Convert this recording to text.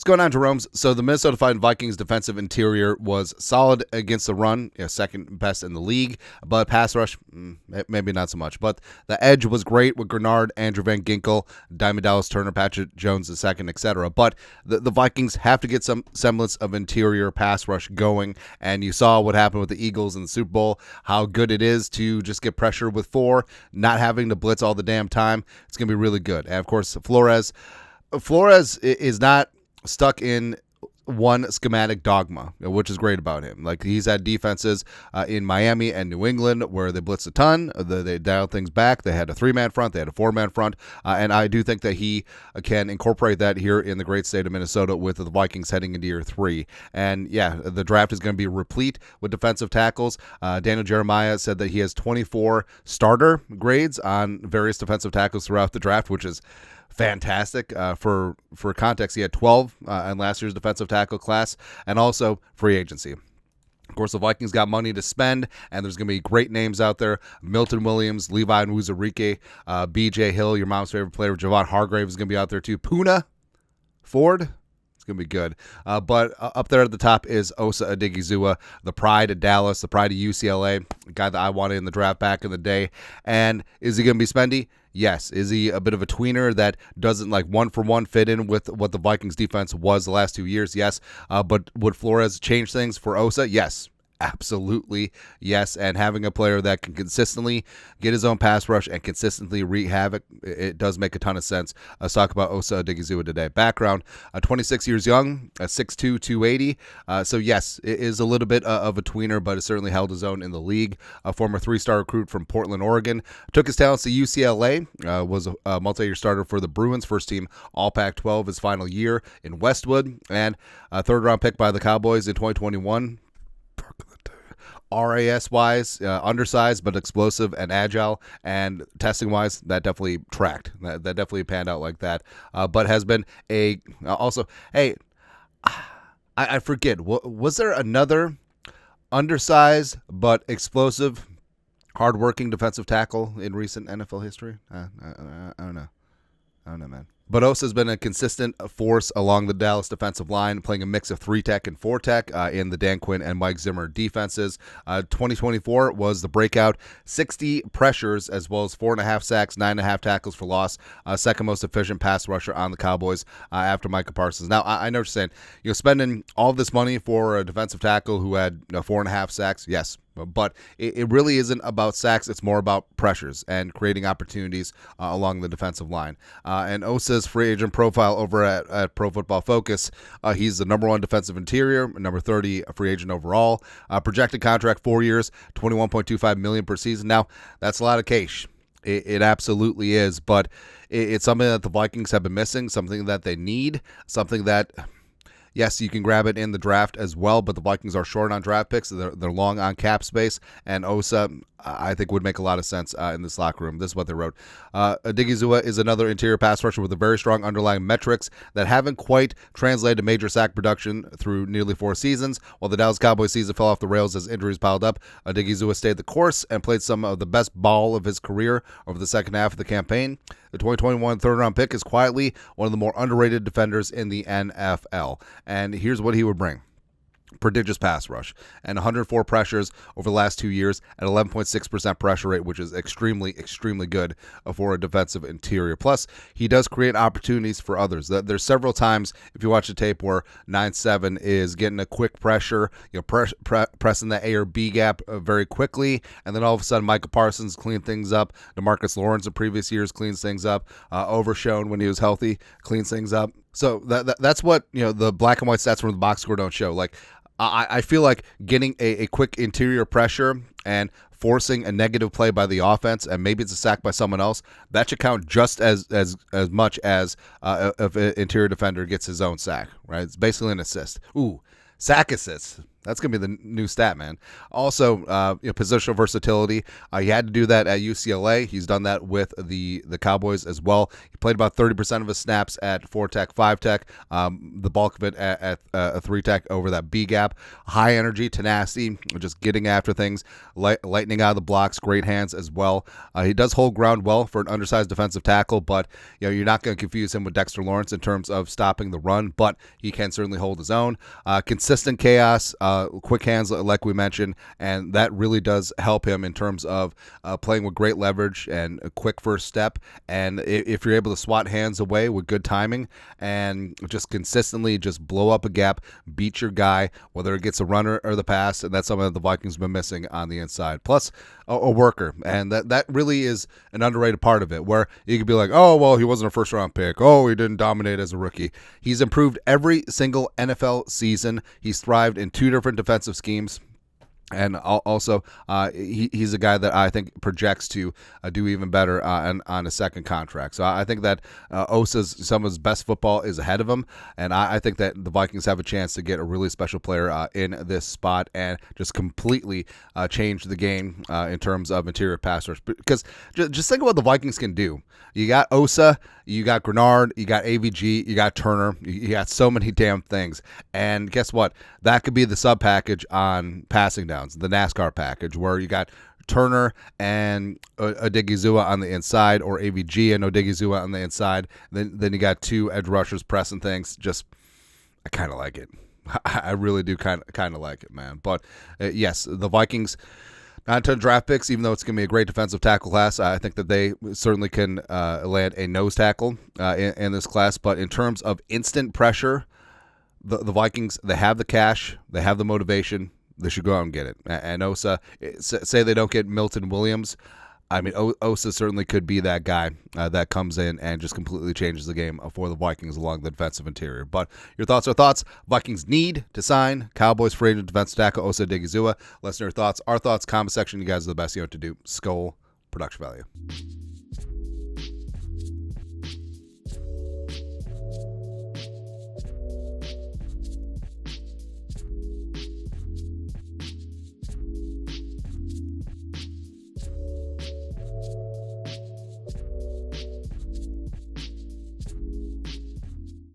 What's going on, Jerome's? So the Minnesota Vikings defensive interior was solid against the run, second best in the league, but pass rush, maybe not so much. But the edge was great with Grenard, Andrew Van Ginkel, Diamond Dallas Turner, Patrick Jones II, etc. But the Vikings have to get some semblance of interior pass rush going, and you saw what happened with the Eagles in the Super Bowl, how good it is to just get pressure with four, not having to blitz all the damn time. It's going to be really good. And, of course, Flores is not stuck in one schematic dogma, which is great about him. Like, he's had defenses in Miami and New England where they blitzed a ton, they dialed things back. They had a 3-man front, they had a 4-man front, and I do think that he can incorporate that here in the great state of Minnesota with the Vikings heading into year 3. And yeah, the draft is going to be replete with defensive tackles. Daniel Jeremiah said that he has 24 starter grades on various defensive tackles throughout the draft, which is fantastic. For context, he had 12 in last year's defensive tackle class, and also free agency. Of course, the Vikings got money to spend, and there's going to be great names out there. Milton Williams, Levi Nwuzurike, B.J. Hill, your mom's favorite player, Javon Hargrave is going to be out there too. Puna Ford, it's going to be good. But up there at the top is Osa Odighizuwa, the pride of Dallas, the pride of UCLA, the guy that I wanted in the draft back in the day. And is he going to be spendy? Yes. Is he a bit of a tweener that doesn't like one-for-one fit in with what the Vikings defense was the last 2 years? Yes. But would Flores change things for Osa? Yes. Absolutely, yes. And having a player that can consistently get his own pass rush and consistently wreak havoc, it does make a ton of sense. Let's talk about Osa Odighizuwa today. Background, 26 years young, 6'2", 280. So yes, it is a little bit of a tweener, but it certainly held his own in the league. A former 3-star recruit from Portland, Oregon. Took his talents to UCLA, was a multi-year starter for the Bruins, first team All Pac-12 his final year in Westwood, and a third-round pick by the Cowboys in 2021. RAS-wise, undersized but explosive and agile, and testing-wise, that definitely tracked. That definitely panned out like that. But has been a also. Hey, I forget. Was there another undersized but explosive, hardworking defensive tackle in recent NFL history? I don't know. I don't know, man. But Osa's been a consistent force along the Dallas defensive line, playing a mix of 3-tech and 4-tech in the Dan Quinn and Mike Zimmer defenses. 2024 was the breakout. 60 pressures as well as 4.5 sacks, 9.5 tackles for loss. Second most efficient pass rusher on the Cowboys after Micah Parsons. Now, I know what you're saying. You're spending all this money for a defensive tackle who had 4.5 sacks. Yes. But it really isn't about sacks. It's more about pressures and creating opportunities along the defensive line. And Osa's free agent profile over at Pro Football Focus, he's the number 1 defensive interior, number 30 free agent overall. Projected contract 4 years, $21.25 million per season. Now, that's a lot of cash. It absolutely is. But it's something that the Vikings have been missing, something that they need, something that... Yes, you can grab it in the draft as well, but the Vikings are short on draft picks. They're long on cap space, and Osa, I think, would make a lot of sense in this locker room. This is what they wrote. Odighizuwa is another interior pass rusher with a very strong underlying metrics that haven't quite translated to major sack production through nearly 4 seasons. While the Dallas Cowboys season fell off the rails as injuries piled up, Odighizuwa stayed the course and played some of the best ball of his career over the second half of the campaign. The 2021 third-round pick is quietly one of the more underrated defenders in the NFL. And here's what he would bring. Prodigious pass rush and 104 pressures over the last 2 years at 11.6% pressure rate, which is extremely good for a defensive interior. Plus, he does create opportunities for others. There's several times, if you watch the tape, where 9-7 is getting a quick pressure, pressing the A or B gap very quickly, and then all of a sudden Micah Parsons cleaned things up. DeMarcus Lawrence in previous years cleans things up. Overshown when he was healthy cleans things up. So that's what the black and white stats from the box score don't show. Like, I feel like getting a quick interior pressure and forcing a negative play by the offense, and maybe it's a sack by someone else, that should count just as much as if an interior defender gets his own sack, right? It's basically an assist. Ooh, sack assists. That's going to be the new stat, man. Also, positional versatility. He had to do that at UCLA. He's done that with the Cowboys as well. He played about 30% of his snaps at 4-tech, 5-tech, the bulk of it at a 3-tech over that B gap. High energy, tenacity, just getting after things, lightning out of the blocks, great hands as well. He does hold ground well for an undersized defensive tackle, but you're not going to confuse him with Dexter Lawrence in terms of stopping the run, but he can certainly hold his own. Consistent chaos, quick hands like we mentioned, and that really does help him in terms of playing with great leverage and a quick first step. And if you're able to swat hands away with good timing and just consistently just blow up a gap, beat your guy, whether it gets a runner or the pass, and that's something that the Vikings have been missing on the inside. Plus a worker, and that really is an underrated part of it, where you could be like, oh, well, he wasn't a first-round pick. Oh, he didn't dominate as a rookie. He's improved every single NFL season. He's thrived in 2 different defensive schemes. And also, he's a guy that I think projects to do even better on a second contract. So I think that some of his best football is ahead of him, and I think that the Vikings have a chance to get a really special player in this spot and just completely change the game in terms of interior pass rush. Because just think of what the Vikings can do. You got Osa, you got Grenard, you got AVG, you got Turner, you got so many damn things. And guess what? That could be the sub package on passing downs, the NASCAR package, where you got Turner and Odighizuwa on the inside, or AVG and Odighizuwa on the inside. Then you got 2 edge rushers pressing things. I kind of like it. I really do kind of like it, man. But yes, the Vikings, not a ton of draft picks, even though it's going to be a great defensive tackle class. I think that they certainly can land a nose tackle in this class. But in terms of instant pressure, the Vikings, they have the cash, they have the motivation, they should go out and get it. And Osa, say they don't get Milton Williams, I mean, Osa certainly could be that guy that comes in and just completely changes the game for the Vikings along the defensive interior. But your thoughts are thoughts. Vikings need to sign Cowboys free agent defensive tackle Osa Odighizuwa. Let us know your thoughts. Our thoughts, comment section. You guys are the best. You know what to do. Skull production value.